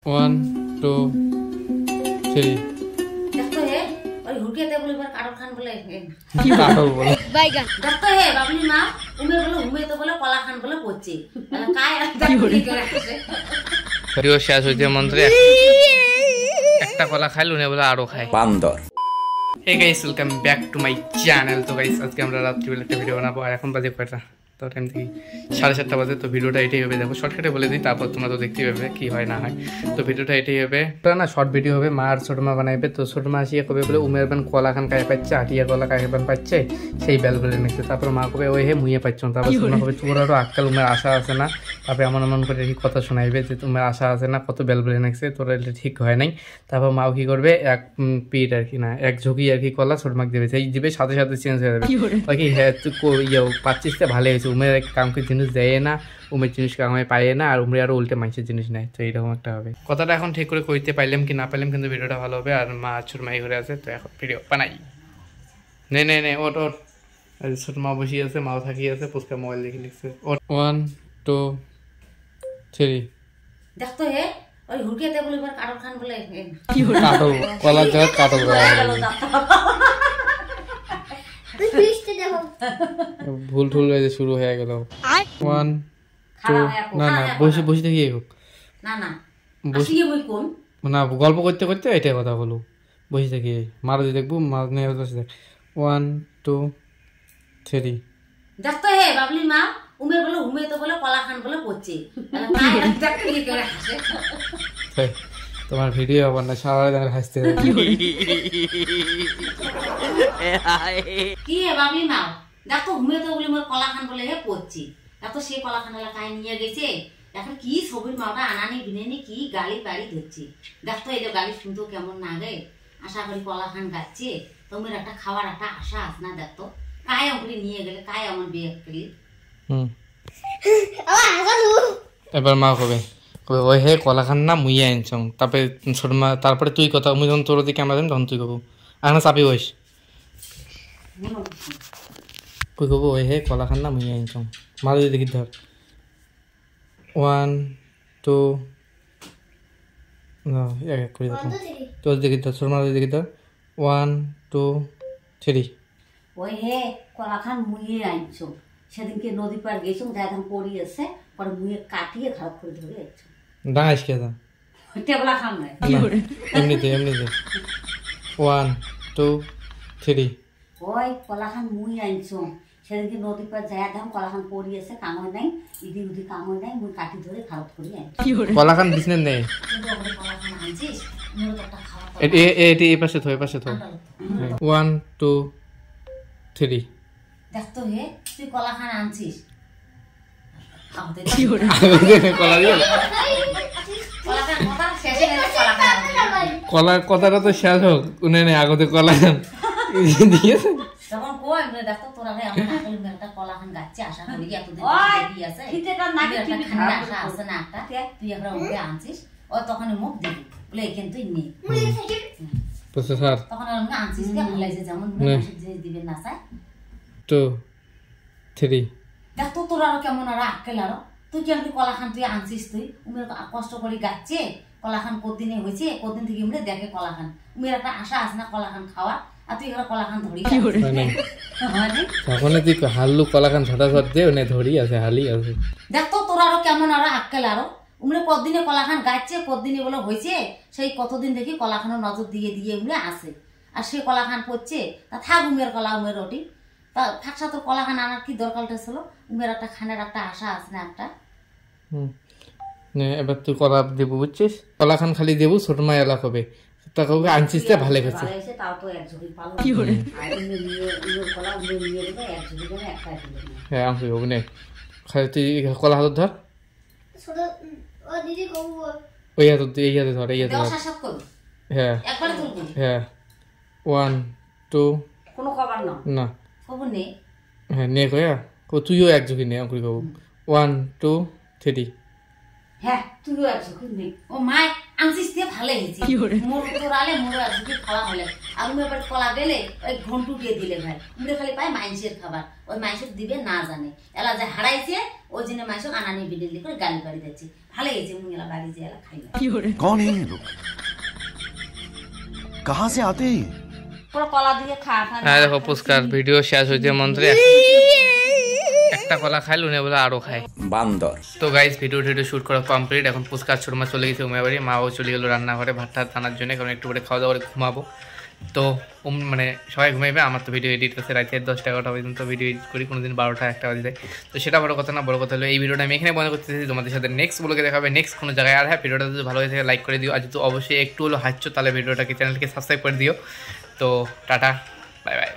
1 2 3 দেখতো হে ওই হুকিয়াতে বলে এবার কাটল খান বলে কি কাটল বলে বাইগান দেখতো হে বাবলি মা উমের বলে উমেতে বলে কলা খান বলে পড়ছে মানে কায় আর কি করে আসে ভিডিও শেষ হইতে মন্ত্রে একটা কলা খাইলো না বলে আরো খায় বান্দর। Hey guys welcome back to my channel. তো গাইস আজকে আমরা রাত্রিবেলা একটা ভিডিও বানাবো আর এখন বাজে কয়টা তো টাইম থেকে 7:30 বাজে। তো ভিডিওটা এটাই হবে, দেখো শর্টকাটে বলে দিই, তারপর তোমরা তো দেখতেই পাবে কি হয় না হয়। তো ভিডিওটা এটাই হবে, না শর্ট ভিডিও হবে। মা আর ছোট মা বানাইবে। তো ছোট মা আসিয়া কবে বলে উমের বান কলা খান কায় পাচ্ছে, আটিয়া কলা কায় বান পাচ্ছে, সেই বেল বলে নিচ্ছে। তারপর মা কবে ওই হে মুইয়ে পাচ্ছ। তারপর ছোট মা কবে তোরারও আজকাল উমের আশা আছে না। তারপরে এমন এমন করে কি কথা শোনাইবে যে তোমার আশা আছে না, কত বেল বলে নিচ্ছে, তোরা এটা ঠিক হয় নাই। তারপর মাও কি করবে, এক পিঠ আর কি না এক ঝুঁকি আর কি কলা ছোট মাকে দেবে, সেই দিবে সাথে সাথে চেঞ্জ হয়ে যাবে। বাকি হ্যাঁ তুই ইয়ে পাচ্ছিস তো ভালো হয়েছে, উমের কামকে জিনিস দেয় না, উমের জিনিস কামাই পায় না, আর উমরে আরো উল্টে মানুষের জিনিস নেয়। তো এইরকম একটা হবে। কথাটা এখন ঠিক করে কইতে পাইলাম কি না পাইলাম, কিন্তু ভিডিওটা ভালো হবে। আর মা ছোট মাই ঘরে আছে, তো এখন ভিডিও বানাই। নে নে নে ওট ওট। ছোট মা বসিয়ে আছে, মাও থাকিয়ে আছে, পুচকা মোবাইল দেখে লিখছে। 1 2 3 দেখতো হে ওই হুকিয়াতে বলে এবার কাটল খান বলে কাটল কলার জায়গায় কাটল ভুল ঠুল হয়ে শুরু হয়ে গেল। 1 2 না না বসে বসে দেখি না না আসিয়ে মই কোন না গল্প করতে করতে এটাই কথা বলো, বসে দেখি মারা দিয়ে দেখবো মার নিয়ে বসে দেখ। 1 2 3 দেখতো হে বাবলি মা উমের বলে উমেতে বলে কলা খান বলে পড়ছে মানে কায় আর কি করে আসে তোমার ভিডিও আবার না সারা দিন হাসতে কি হে বাবলি মা দেখতো উমেতে বলে মোর কলা খান বলে হে পড়ছি, এত সে কলা খান কায় নিয়ে গেছে। এখন কি ছবির মাওটা আনানি বিনেনি কি গালি বাড়ি ধরছি। দেখতো এই যে গালি শুনতো কেমন না রে, আশা করি কলা খান গাচ্ছে তোমার একটা খাওয়ার একটা আশা আছে না। দেখতো কায় ওগুলি নিয়ে গেলে কায় আমার বিয়ে করলি। এবার মা কবে কবে ওই হে কলা খান না মুইয়া আনছং। তারপরে ছোট মা তারপরে তুই কথা মুই যখন তোর দিকে আমরা তখন তুই কব আর না চাপি বইস তুই কব ওই হে কলা খান না মুইয়া আনছং। মা যদি দেখি ধর 1 2 না এক করে ধর তোর দেখি ধর ছোট মা দেখি ধর 1 2 3 ওই হে কলা খান মুইয়ে আনছো সেদিনকে নদী পার গেছো দাদাম পড়ি আছে পরে মুইয়ে কাটিয়ে খারাপ করে ধরে আনছো ডাঙাইস কে দা টেবলা খান নাই এমনিতে 1 2 3 ওই কলা খান মুই আনছো সেদিনকে নদী পার দাদাম কলা খান পড়ি আছে কামড় নাই ইদি উদি কামড় নাই মুই কাটি ধরে খারাপ করে আনছো কলা খান বিছনে নেই কলা খান আনছিস মোর তো একটা খাওয়া এটি এই পাশে থো 1 2 3 দেখতো হে তুই কলা খান আনছিস কলার কথাটা তো শেষ হোক উনি আগতে কলা খান দিয়েছে তখন কই দেখতো তোরা হে আমার আকল মেলটা কলা খান গাচ্ছে আশা করি এতদিন দেরি আছে হিতেটা নাকি টিভি খানা আশা আছে না একটা তুই একবার ওকে আনছিস ও তখন মুখ দিবি বলে কিন্তু নি বুঝছো স্যার তখন আমি আনছিস কে ভালো লাগছে যেমন মানুষ যে দিবেন না স্যার 2 3 দেখতো তোরা কেমন আর আক্কেল আর তুই কেমন কলা খান তুই আনছিস তুই উমের কষ্ট করে গাচ্ছে কলা খান কতদিনে হয়েছে কতদিন থেকে উমরে দেখে কলা খান উমের একটা আশা আছে না কলা খান খাওয়া আর তুই এবার কলা খান ধরি তখন তুই হাল্লু কলা খান ছটা ছট দে ওনে ধরি আছে হালি আছে দেখতো তোরা আরো কেমন আর আক্কেল আরো উমরে কতদিনে কলা খান গাচ্ছে কতদিনে বলে হয়েছে সেই কতদিন দেখি কলা খানের নজর দিয়ে দিয়ে উমরে আসে আর সে কলা খান পড়ছে তা থাক উমের কলা উমের রটি তা ফাঁকসা তোর কলা খান আনার কি দরকারটা ছিল উমের একটা খানের একটা আশা আছে না একটা এবার তুই কলা দেবো বুঝছিস, কলা খান খালি দেবো ছোট মা এলা কবে তা কবে আনছিস তা ভালো গেছে তাও তো এক ঝুড়ি পালো হ্যাঁ আমি হবো না খালি তুই কলা হাত ধর ওই হাত এই হাতে ধর এই হাতে ধর হ্যাঁ হ্যাঁ 1 2 কোনো খবর না খবর নেই হ্যাঁ নে কয়া তুইও এক ঝুঁকি নে আমি কব 1 2 3 হ্যাঁ তুইও এক ঝুঁকি নে ও মা আনছিস দিয়ে ভালো হয়েছে মোর তোর আলে মোর আজকে খাওয়া হলে আর উমে এবার কলা গেলে ওই ঘন্টু দিয়ে দিলে ভাই উমরে খালি পায় মাইনসের খাবার ওই মাইনসের দিবে না জানে এলা যে হারাইছে ওই জন্য মাইনসক আনানি বিডেলি করে গালি বাড়ি দিচ্ছে ভালো হয়েছে মুই এলা বাড়ি যে এলা খাইলাম कौन है ये लोग कहाँ से आते हैं পুরো কলা দিয়ে খা হ্যাঁ দেখো পুষ্কার ভিডিও শেষ হইতে মন্ত্রে একটা কলা খাইল উনি বলে আরো খায় বান্দর। তো গাইস ভিডিও শুট করা কমপ্লিট। এখন পুষ্কার ছোট মা চলে গেছে উমে বাড়ি, মাও চলে গেল রান্নাঘরে ভাত টাত আনার জন্য, কারণ একটু করে খাওয়া দাওয়া করে ঘুমাবো। তো মানে সবাই ঘুমাইবে, আমার তো ভিডিও এডিট করছে রাতে 10-11টা পর্যন্ত ভিডিও এডিট করি, কোনোদিন 12টা-1টা বাজে যায়। তো সেটা বড় কথা না, বড় কথা হলো এই ভিডিওটা আমি এখানে বন্ধ করতেছি, তোমাদের সাথে নেক্সট ব্লগে দেখাবে নেক্সট কোনো জায়গায়। আর হ্যাঁ ভিডিওটা যদি ভালো হয়ে থাকে লাইক করে দিও, আর যদি অবশ্যই একটু হলো হাঁচছো তাহলে ভিডিওটাকে চ্যানেলকে সাবস্ক্রাইব করে দিও। তো টাটা, বাই বাই।